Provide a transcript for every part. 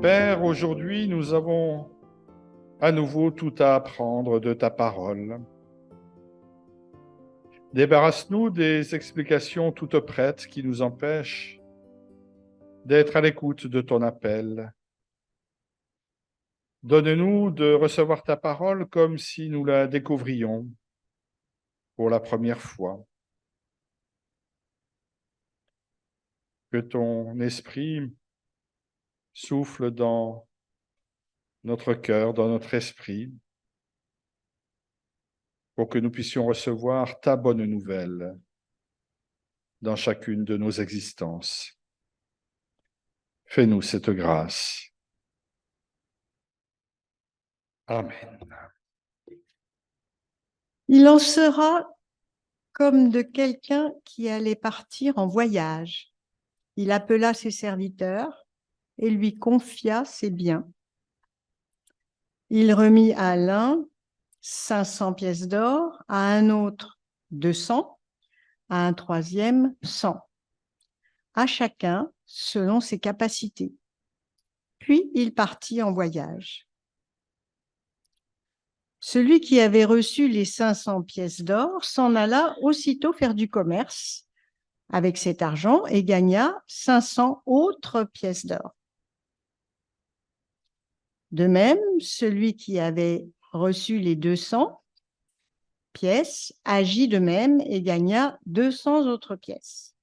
Père, aujourd'hui, nous avons à nouveau tout à apprendre de ta parole. Débarrasse-nous des explications toutes prêtes qui nous empêchent d'être à l'écoute de ton appel. Donne-nous de recevoir ta parole comme si nous la découvrions pour la première fois. Que ton esprit souffle dans notre cœur, dans notre esprit, pour que nous puissions recevoir ta bonne nouvelle dans chacune de nos existences. Fais-nous cette grâce. Amen. Il en sera comme de quelqu'un qui allait partir en voyage. Il appela ses serviteurs et lui confia ses biens. Il remit à l'un 500 pièces d'or, à un autre 200, à un troisième 100, à chacun selon ses capacités. Puis il partit en voyage. Celui qui avait reçu les 500 pièces d'or s'en alla aussitôt faire du commerce avec cet argent et gagna 500 autres pièces d'or. De même, celui qui avait reçu les 200 pièces agit de même et gagna 200 autres pièces.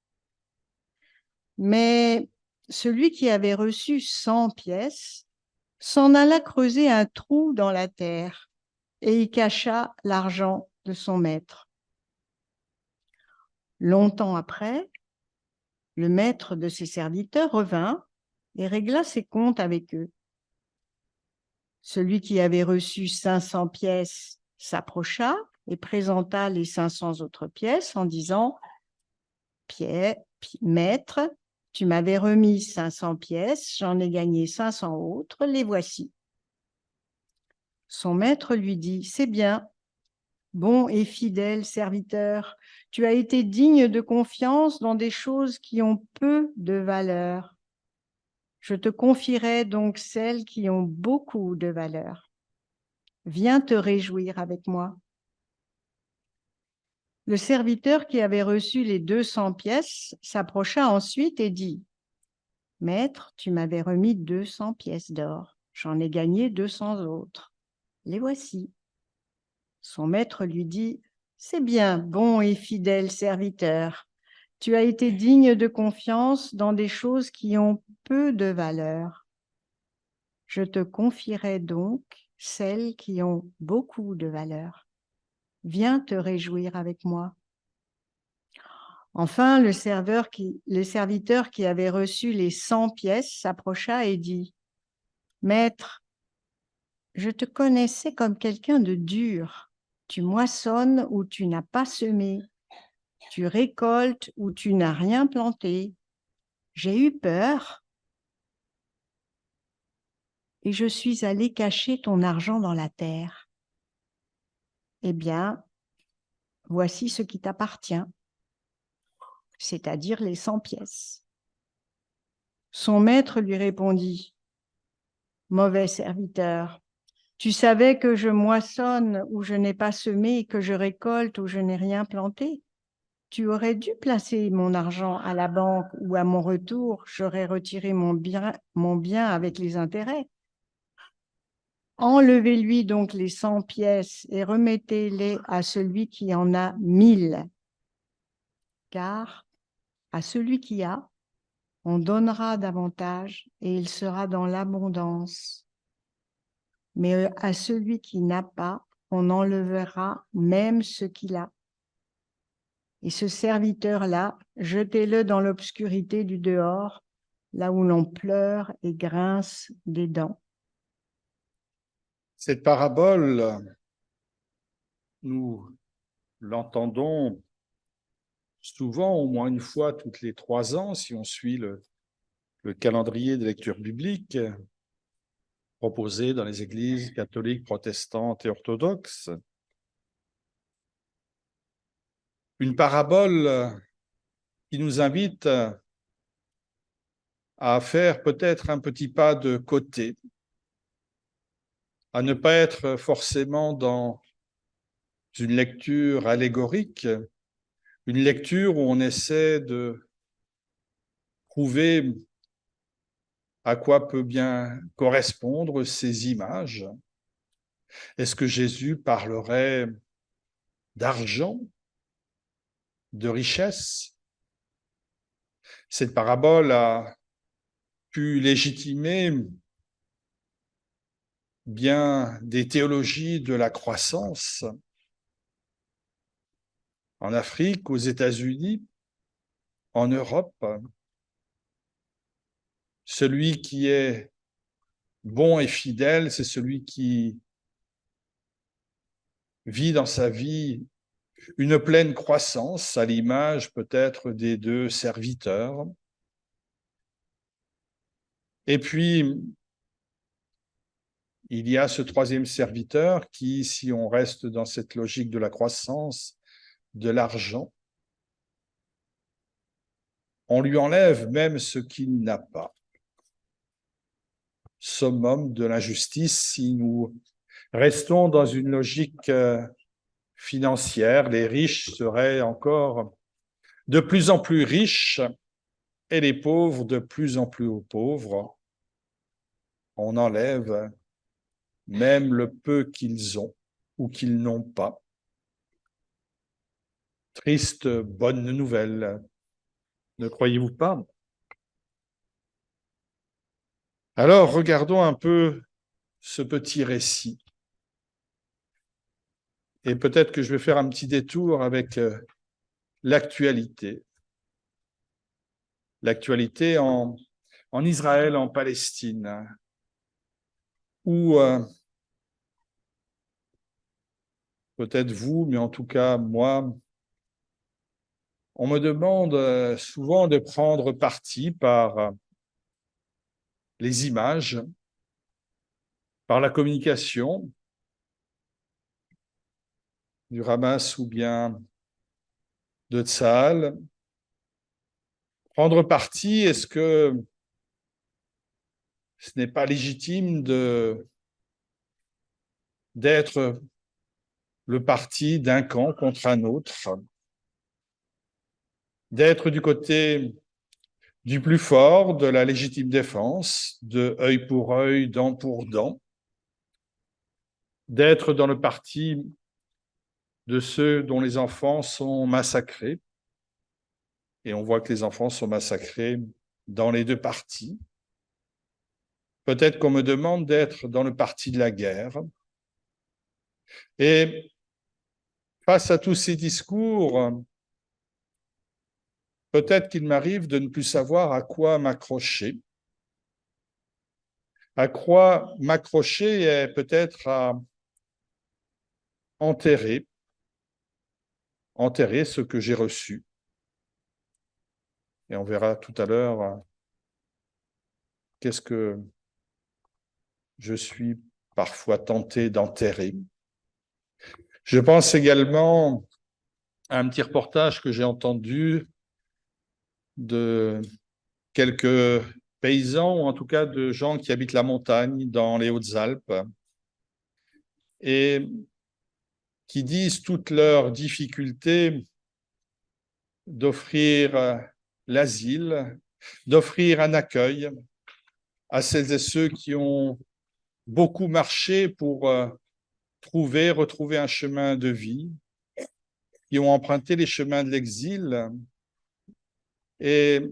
Mais celui qui avait reçu 100 pièces s'en alla creuser un trou dans la terre et y cacha l'argent de son maître. Longtemps après, le maître de ses serviteurs revint et régla ses comptes avec eux. Celui qui avait reçu 500 pièces s'approcha et présenta les 500 autres pièces en disant « Maître, tu m'avais remis 500 pièces, j'en ai gagné 500 autres, les voici. » Son maître lui dit « C'est bien, bon et fidèle serviteur, tu as été digne de confiance dans des choses qui ont peu de valeur. Je te confierai donc celles qui ont beaucoup de valeur. Viens te réjouir avec moi. » Le serviteur qui avait reçu les 200 pièces s'approcha ensuite et dit « Maître, tu m'avais remis 200 pièces d'or. J'en ai gagné 200 autres. Les voici. » Son maître lui dit « C'est bien, bon et fidèle serviteur. Tu as été digne de confiance dans des choses qui ont peu de valeur. Je te confierai donc celles qui ont beaucoup de valeur. Viens te réjouir avec moi. » Enfin, le serviteur qui avait reçu les 100 pièces s'approcha et dit « Maître, je te connaissais comme quelqu'un de dur. Tu moissonnes où tu n'as pas semé. Tu récoltes où tu n'as rien planté. J'ai eu peur et je suis allé cacher ton argent dans la terre. Eh bien, voici ce qui t'appartient, c'est-à-dire les 100 pièces. » Son maître lui répondit « Mauvais serviteur, tu savais que je moissonne où je n'ai pas semé et que je récolte où je n'ai rien planté. Tu aurais dû placer mon argent à la banque où à mon retour, j'aurais retiré mon bien avec les intérêts. Enlevez-lui donc les 100 pièces et remettez-les à celui qui en a 1000. Car à celui qui a, on donnera davantage et il sera dans l'abondance. Mais à celui qui n'a pas, on enlèvera même ce qu'il a. Et ce serviteur-là, jetez-le dans l'obscurité du dehors, là où l'on pleure et grince des dents. » Cette parabole, nous l'entendons souvent, au moins une fois toutes les 3 ans, si on suit le calendrier des lectures bibliques proposé dans les églises catholiques, protestantes et orthodoxes. Une parabole qui nous invite à faire peut-être un petit pas de côté, à ne pas être forcément dans une lecture allégorique, une lecture où on essaie de prouver à quoi peut bien correspondre ces images. Est-ce que Jésus parlerait d'argent, de richesse? Cette parabole a pu légitimer bien des théologies de la croissance en Afrique, aux États-Unis, en Europe. Celui qui est bon et fidèle, c'est celui qui vit dans sa vie une pleine croissance, à l'image peut-être des deux serviteurs. Et puis, il y a ce troisième serviteur qui, si on reste dans cette logique de la croissance, de l'argent, on lui enlève même ce qu'il n'a pas. Summum de l'injustice, si nous restons dans une logique financière, les riches seraient encore de plus en plus riches et les pauvres de plus en plus pauvres. On enlève même le peu qu'ils ont ou qu'ils n'ont pas. Triste bonne nouvelle, ne croyez-vous pas? Alors, regardons un peu ce petit récit. Et peut-être que je vais faire un petit détour avec l'actualité. L'actualité en Israël, en Palestine, où peut-être vous, mais en tout cas moi, on me demande souvent de prendre parti par les images, par la communication du Hamas ou bien de Tsahal. Prendre parti, est-ce que ce n'est pas légitime d'être le parti d'un camp contre un autre, d'être du côté du plus fort, de la légitime défense, de œil pour œil, dent pour dent, d'être dans le parti de ceux dont les enfants sont massacrés. Et on voit que les enfants sont massacrés dans les deux partis. Peut-être qu'on me demande d'être dans le parti de la guerre. Et face à tous ces discours, peut-être qu'il m'arrive de ne plus savoir à quoi m'accrocher. À quoi m'accrocher est peut-être à enterrer ce que j'ai reçu. Et on verra tout à l'heure qu'est-ce que je suis parfois tenté d'enterrer. Je pense également à un petit reportage que j'ai entendu de quelques paysans, ou en tout cas de gens qui habitent la montagne dans les Hautes-Alpes, et qui disent toutes leurs difficultés d'offrir l'asile, d'offrir un accueil à celles et ceux qui ont beaucoup marché pour retrouver un chemin de vie, qui ont emprunté les chemins de l'exil. Et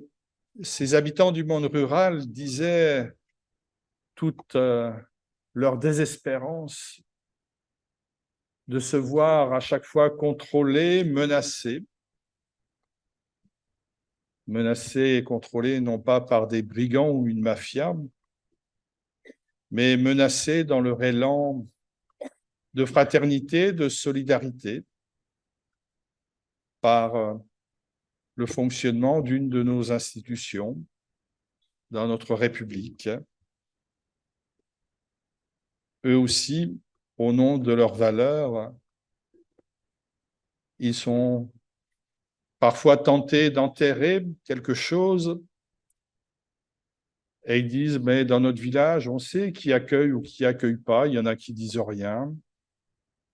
ces habitants du monde rural disaient toute leur désespérance de se voir à chaque fois contrôlés, menacés et contrôlés non pas par des brigands ou une mafia, mais menacés dans leur élan de fraternité, de solidarité, par le fonctionnement d'une de nos institutions dans notre République. Eux aussi, au nom de leurs valeurs, ils sont parfois tentés d'enterrer quelque chose Et ils disent, mais dans notre village, on sait qui accueille ou qui accueille pas. Il y en a qui disent rien,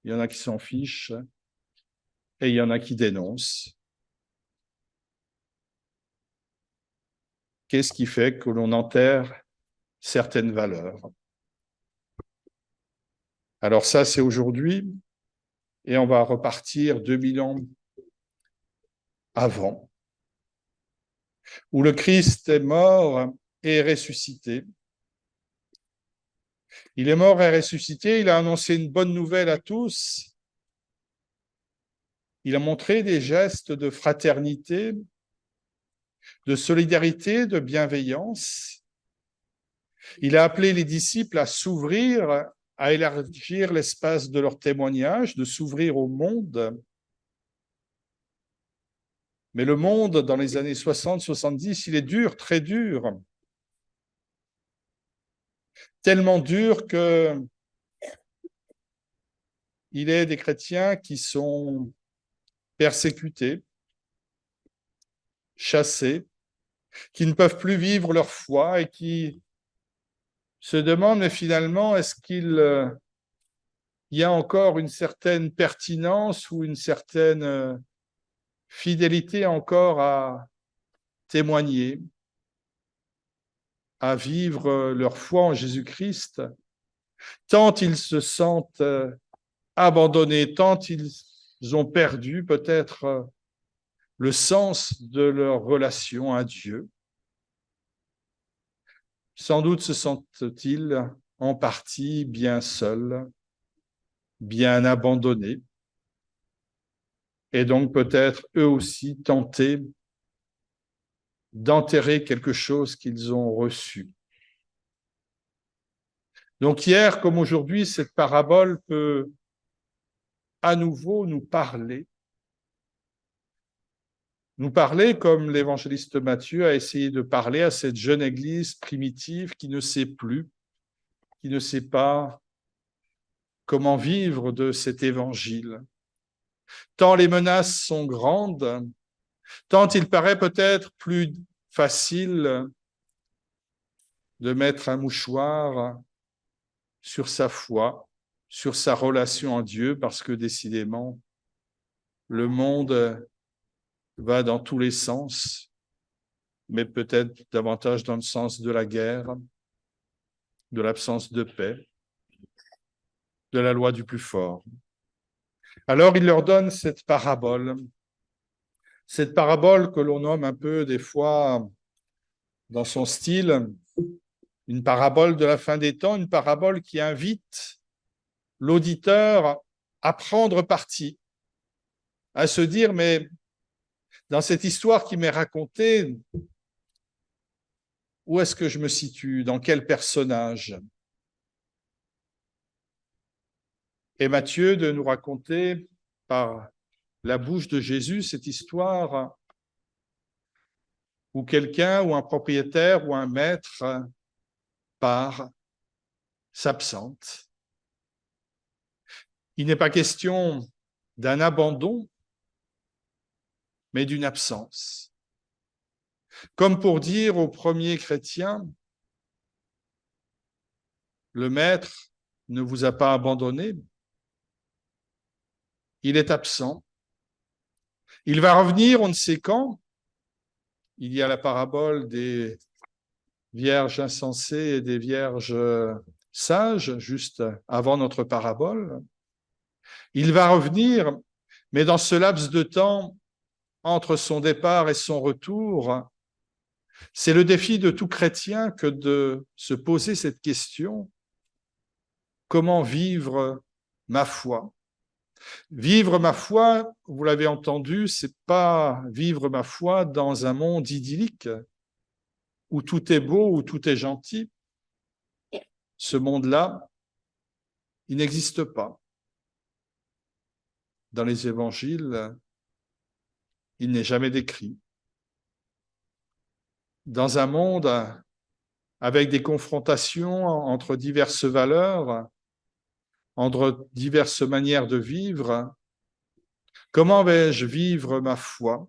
il y en a qui s'en fichent, et il y en a qui dénoncent. Qu'est-ce qui fait que l'on enterre certaines valeurs? Alors ça, c'est aujourd'hui, et on va repartir 2000 ans avant, où le Christ est mort et est ressuscité. Il est mort et ressuscité, il a annoncé une bonne nouvelle à tous. Il a montré des gestes de fraternité, de solidarité, de bienveillance. Il a appelé les disciples à s'ouvrir, à élargir l'espace de leur témoignage, de s'ouvrir au monde. Mais le monde, dans les années 60-70, il est dur, très dur. Tellement dur que il y a des chrétiens qui sont persécutés, chassés, qui ne peuvent plus vivre leur foi et qui se demandent, mais finalement, est-ce qu'il y a encore une certaine pertinence ou une certaine fidélité encore à témoigner, à vivre leur foi en Jésus-Christ, tant ils se sentent abandonnés, tant ils ont perdu peut-être le sens de leur relation à Dieu. Sans doute se sentent-ils en partie bien seuls, bien abandonnés, et donc peut-être eux aussi tentés d'enterrer quelque chose qu'ils ont reçu. Donc hier comme aujourd'hui, cette parabole peut à nouveau nous parler comme l'évangéliste Matthieu a essayé de parler à cette jeune église primitive qui ne sait plus, qui ne sait pas comment vivre de cet évangile. Tant les menaces sont grandes, tant il paraît peut-être plus facile de mettre un mouchoir sur sa foi, sur sa relation à Dieu, parce que décidément, le monde va dans tous les sens, mais peut-être davantage dans le sens de la guerre, de l'absence de paix, de la loi du plus fort. Alors il leur donne cette parabole que l'on nomme un peu des fois dans son style une parabole de la fin des temps, une parabole qui invite l'auditeur à prendre parti, à se dire, mais dans cette histoire qui m'est racontée, où est-ce que je me situe? Dans quel personnage? Et Matthieu de nous raconter par la bouche de Jésus cette histoire où quelqu'un, ou un propriétaire, ou un maître part, s'absente. Il n'est pas question d'un abandon, mais d'une absence. Comme pour dire aux premiers chrétiens, le maître ne vous a pas abandonné, il est absent. Il va revenir, on ne sait quand. Il y a la parabole des vierges insensées et des vierges sages, juste avant notre parabole. Il va revenir, mais dans ce laps de temps, entre son départ et son retour, c'est le défi de tout chrétien que de se poser cette question: comment vivre ma foi? Vivre ma foi, vous l'avez entendu, c'est pas vivre ma foi dans un monde idyllique où tout est beau, où tout est gentil. Ce monde-là, il n'existe pas. Dans les évangiles, il n'est jamais décrit. Dans un monde avec des confrontations entre diverses valeurs, entre diverses manières de vivre, comment vais-je vivre ma foi?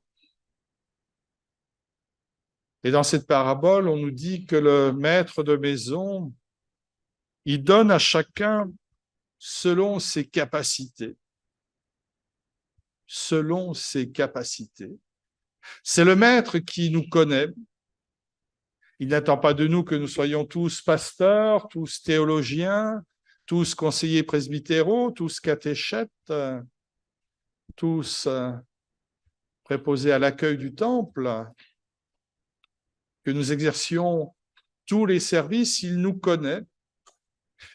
Et dans cette parabole, on nous dit que le maître de maison, il donne à chacun selon ses capacités. Selon ses capacités. C'est le maître qui nous connaît. Il n'attend pas de nous que nous soyons tous pasteurs, tous théologiens, tous conseillers presbytéraux, tous catéchètes, tous préposés à l'accueil du temple, que nous exercions tous les services. Il nous connaît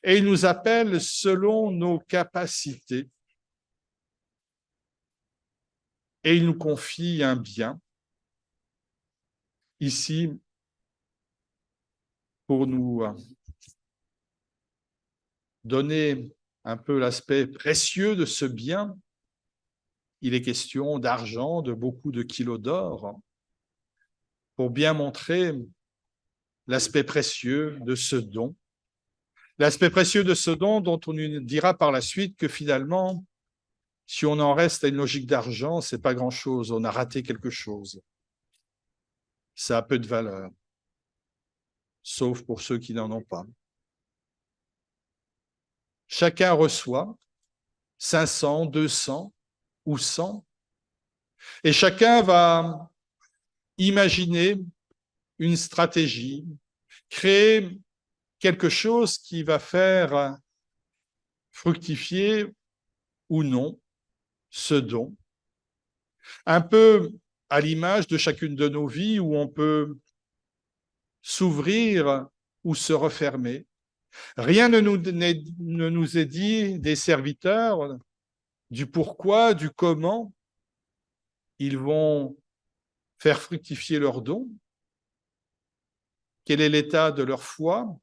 et il nous appelle selon nos capacités. Et il nous confie un bien, ici, pour nous donner un peu l'aspect précieux de ce bien. Il est question d'argent, de beaucoup de kilos d'or, pour bien montrer l'aspect précieux de ce don. L'aspect précieux de ce don dont on nous dira par la suite que finalement, si on en reste à une logique d'argent, c'est pas grand-chose, on a raté quelque chose. Ça a peu de valeur, sauf pour ceux qui n'en ont pas. Chacun reçoit 500, 200 ou 100, et chacun va imaginer une stratégie, créer quelque chose qui va faire fructifier ou non ce don. Un peu à l'image de chacune de nos vies où on peut s'ouvrir ou se refermer. Rien ne nous est dit des serviteurs du pourquoi, du comment ils vont faire fructifier leur don, quel est l'état de leur foi,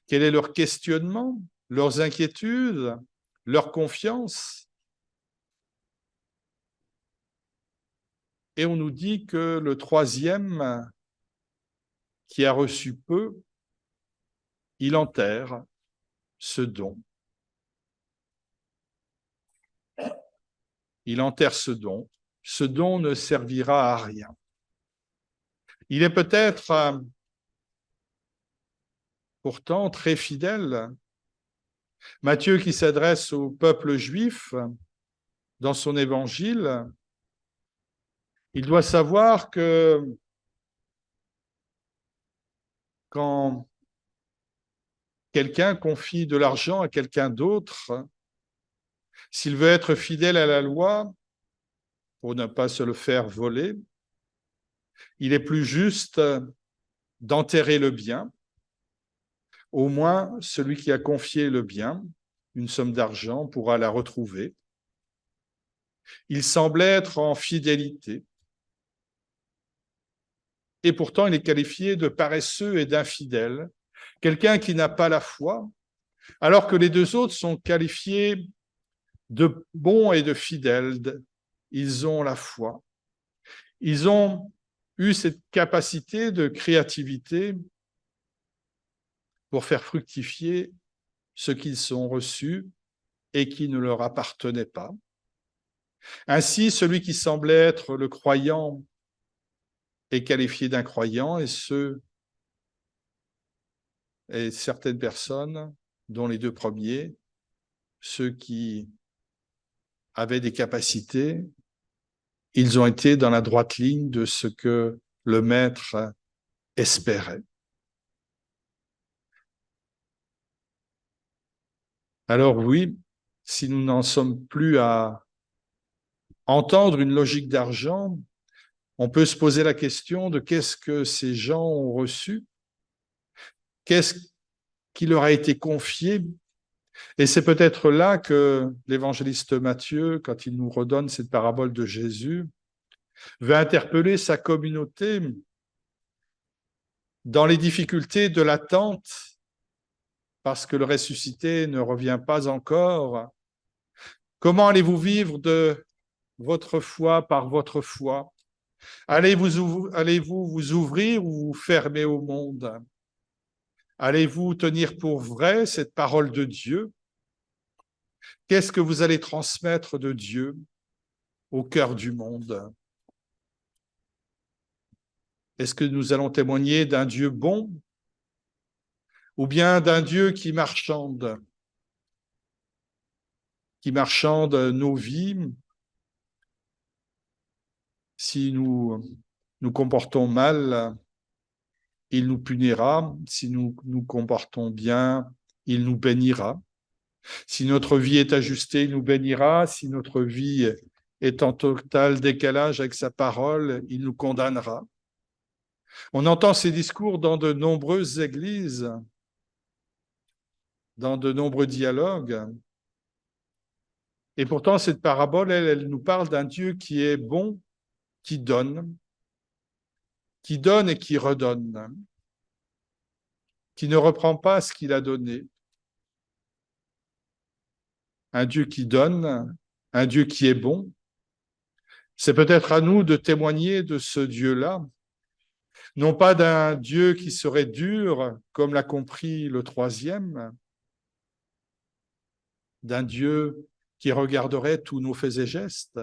quel est leur questionnement, leurs inquiétudes, leur confiance. Et on nous dit que le troisième, qui a reçu peu, il enterre ce don. Il enterre ce don. Ce don ne servira à rien. Il est peut-être pourtant très fidèle. Matthieu, qui s'adresse au peuple juif dans son évangile, il doit savoir que quand quelqu'un confie de l'argent à quelqu'un d'autre, s'il veut être fidèle à la loi, pour ne pas se le faire voler, il est plus juste d'enterrer le bien. Au moins, celui qui a confié le bien, une somme d'argent, pourra la retrouver. Il semble être en fidélité. Et pourtant, il est qualifié de paresseux et d'infidèle, quelqu'un qui n'a pas la foi, alors que les deux autres sont qualifiés de bons et de fidèles. Ils ont la foi. Ils ont eu cette capacité de créativité pour faire fructifier ce qu'ils ont reçu et qui ne leur appartenait pas. Ainsi, celui qui semblait être le croyant est qualifié d'incroyant et certaines personnes, dont les deux premiers, ceux qui avaient des capacités, ils ont été dans la droite ligne de ce que le maître espérait. Alors oui, si nous n'en sommes plus à entendre une logique d'argent, on peut se poser la question de qu'est-ce que ces gens ont reçu, qu'est-ce qui leur a été confié. Et c'est peut-être là que l'évangéliste Matthieu, quand il nous redonne cette parabole de Jésus, veut interpeller sa communauté dans les difficultés de l'attente, parce que le ressuscité ne revient pas encore. Comment allez-vous vivre de votre foi par votre foi? Allez-vous vous ouvrir ou vous fermer au monde? Allez-vous tenir pour vrai cette parole de Dieu? Qu'est-ce que vous allez transmettre de Dieu au cœur du monde? Est-ce que nous allons témoigner d'un Dieu bon ou bien d'un Dieu qui marchande nos vies? Si nous nous comportons mal, il nous punira. Si nous nous comportons bien, il nous bénira. Si notre vie est ajustée, il nous bénira. Si notre vie est en total décalage avec sa parole, il nous condamnera. On entend ces discours dans de nombreuses églises, dans de nombreux dialogues. Et pourtant, cette parabole, elle nous parle d'un Dieu qui est bon, qui donne et qui redonne, qui ne reprend pas ce qu'il a donné. Un Dieu qui donne, un Dieu qui est bon. C'est peut-être à nous de témoigner de ce Dieu-là, non pas d'un Dieu qui serait dur, comme l'a compris le troisième, d'un Dieu qui regarderait tous nos faits et gestes,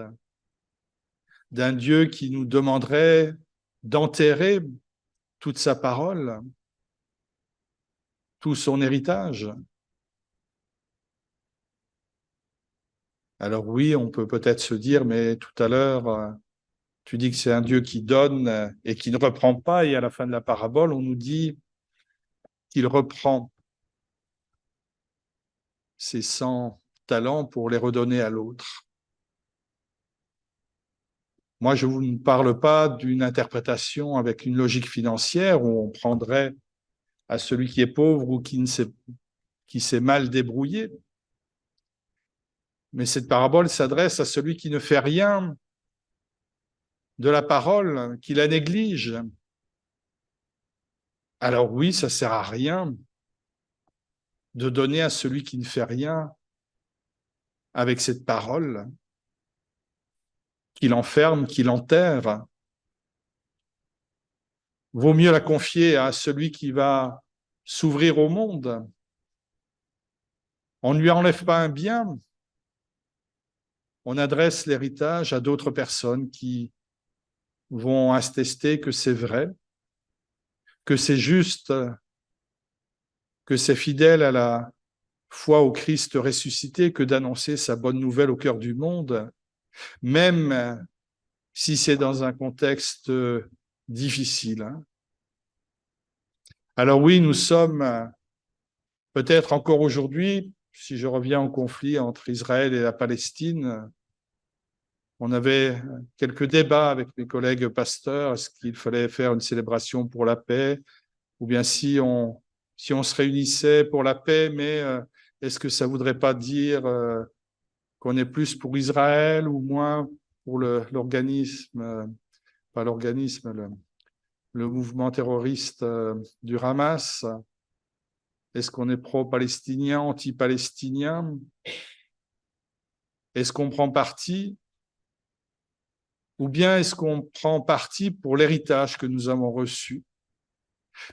d'un Dieu qui nous demanderait d'enterrer toute sa parole, tout son héritage. Alors oui, on peut peut-être se dire, mais tout à l'heure, tu dis que c'est un Dieu qui donne et qui ne reprend pas, et à la fin de la parabole, on nous dit qu'il reprend ses 100 talents pour les redonner à l'autre. Moi, je ne vous parle pas d'une interprétation avec une logique financière où on prendrait à celui qui est pauvre ou qui s'est mal débrouillé. Mais cette parabole s'adresse à celui qui ne fait rien de la parole, qui la néglige. Alors oui, ça ne sert à rien de donner à celui qui ne fait rien avec cette parole, qu'il enferme, qu'il enterre. Vaut mieux la confier à celui qui va s'ouvrir au monde. On ne lui enlève pas un bien, on adresse l'héritage à d'autres personnes qui vont attester que c'est vrai, que c'est juste, que c'est fidèle à la foi au Christ ressuscité que d'annoncer sa bonne nouvelle au cœur du monde, même si c'est dans un contexte difficile. Alors oui, nous sommes peut-être encore aujourd'hui, si je reviens au conflit entre Israël et la Palestine, on avait quelques débats avec mes collègues pasteurs, est-ce qu'il fallait faire une célébration pour la paix, ou bien si on se réunissait pour la paix, mais est-ce que ça ne voudrait pas dire qu'on est plus pour Israël ou moins pour l'organisme, pas l'organisme, le mouvement terroriste du Hamas? Est-ce qu'on est pro-palestinien, anti-palestinien? Est-ce qu'on prend parti? Ou bien est-ce qu'on prend parti pour l'héritage que nous avons reçu?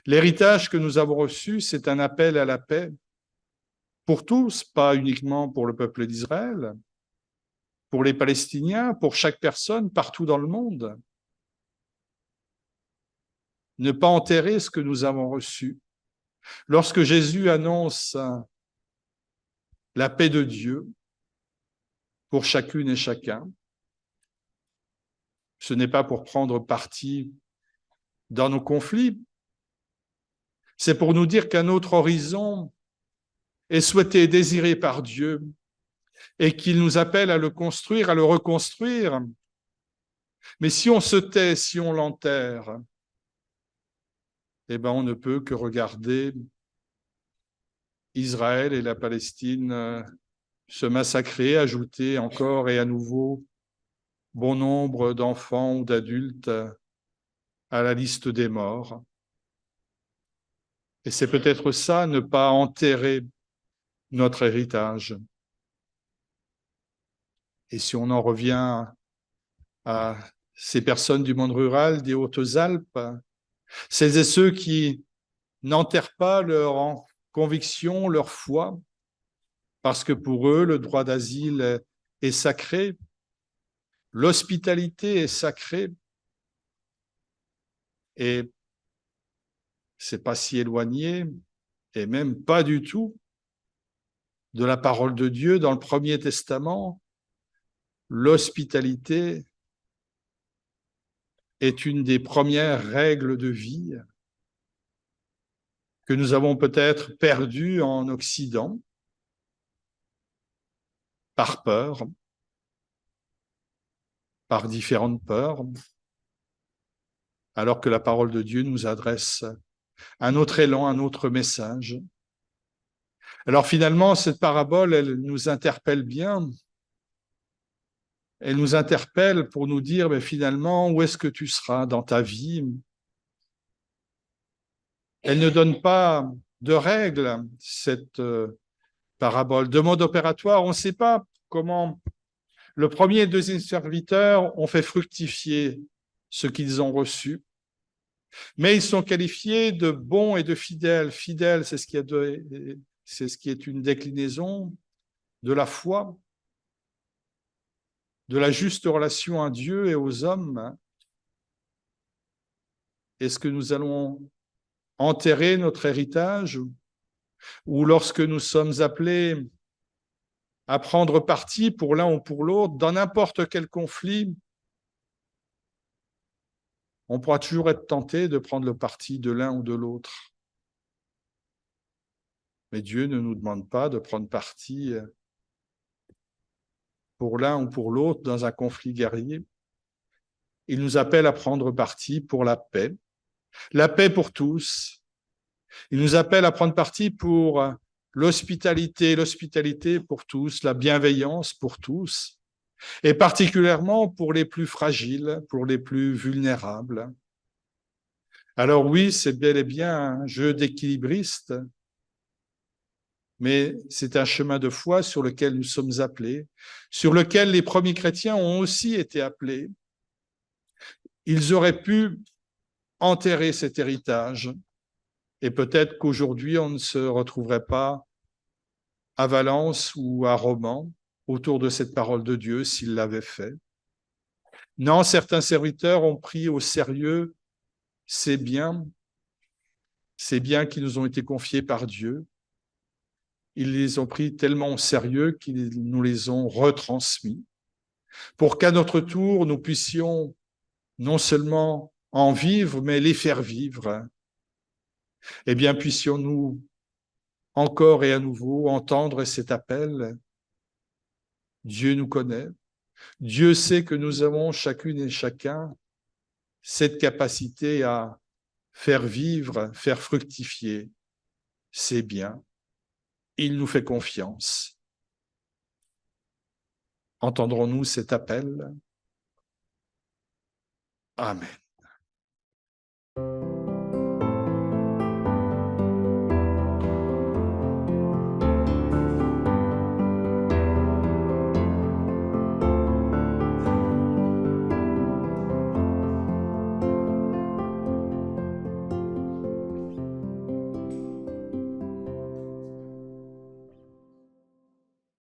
L'héritage que nous avons reçu, c'est un appel à la paix pour tous, pas uniquement pour le peuple d'Israël, pour les Palestiniens, pour chaque personne partout dans le monde. Ne pas enterrer ce que nous avons reçu. Lorsque Jésus annonce la paix de Dieu pour chacune et chacun, ce n'est pas pour prendre parti dans nos conflits, c'est pour nous dire qu'un autre horizon est souhaité et désiré par Dieu et qu'il nous appelle à le construire, à le reconstruire. Mais si on se tait, si on l'enterre, eh ben on ne peut que regarder Israël et la Palestine se massacrer, ajouter encore et à nouveau bon nombre d'enfants ou d'adultes à la liste des morts. Et c'est peut-être ça, ne pas enterrer notre héritage. Et si on en revient à ces personnes du monde rural, des Hautes-Alpes, celles et ceux qui n'enterrent pas leur conviction, leur foi, parce que pour eux, le droit d'asile est sacré, l'hospitalité est sacrée. Et c'est pas si éloigné, et même pas du tout, de la parole de Dieu dans le Premier Testament. L'hospitalité est une des premières règles de vie que nous avons peut-être perdues en Occident par peur, par différentes peurs, alors que la parole de Dieu nous adresse un autre élan, un autre message. Alors finalement, cette parabole, elle nous interpelle bien. Elle nous interpelle pour nous dire, mais finalement, où est-ce que tu seras dans ta vie? Elle ne donne pas de règles, cette parabole. De mode opératoire, on ne sait pas comment le premier et le deuxième serviteur ont fait fructifier ce qu'ils ont reçu, mais ils sont qualifiés de bons et de fidèles. Fidèles, c'est ce qui est une déclinaison de la foi, de la juste relation à Dieu et aux hommes. Est-ce que nous allons enterrer notre héritage ou lorsque nous sommes appelés à prendre parti pour l'un ou pour l'autre, dans n'importe quel conflit, on pourra toujours être tenté de prendre le parti de l'un ou de l'autre. Mais Dieu ne nous demande pas de prendre parti pour l'un ou pour l'autre dans un conflit guerrier. Il nous appelle à prendre parti pour la paix pour tous. Il nous appelle à prendre parti pour l'hospitalité pour tous, la bienveillance pour tous, et particulièrement pour les plus fragiles, pour les plus vulnérables. Alors oui, c'est bel et bien un jeu d'équilibriste, mais c'est un chemin de foi sur lequel nous sommes appelés, sur lequel les premiers chrétiens ont aussi été appelés. Ils auraient pu enterrer cet héritage, et peut-être qu'aujourd'hui, on ne se retrouverait pas à Valence ou à Romans autour de cette parole de Dieu s'ils l'avaient fait. Non, certains serviteurs ont pris au sérieux ces biens qui nous ont été confiés par Dieu. Ils les ont pris tellement au sérieux qu'ils nous les ont retransmis pour qu'à notre tour, nous puissions non seulement en vivre, mais les faire vivre. Eh bien, puissions-nous encore et à nouveau entendre cet appel. Dieu nous connaît. Dieu sait que nous avons chacune et chacun cette capacité à faire vivre, faire fructifier ces biens. Il nous fait confiance. Entendrons-nous cet appel? Amen.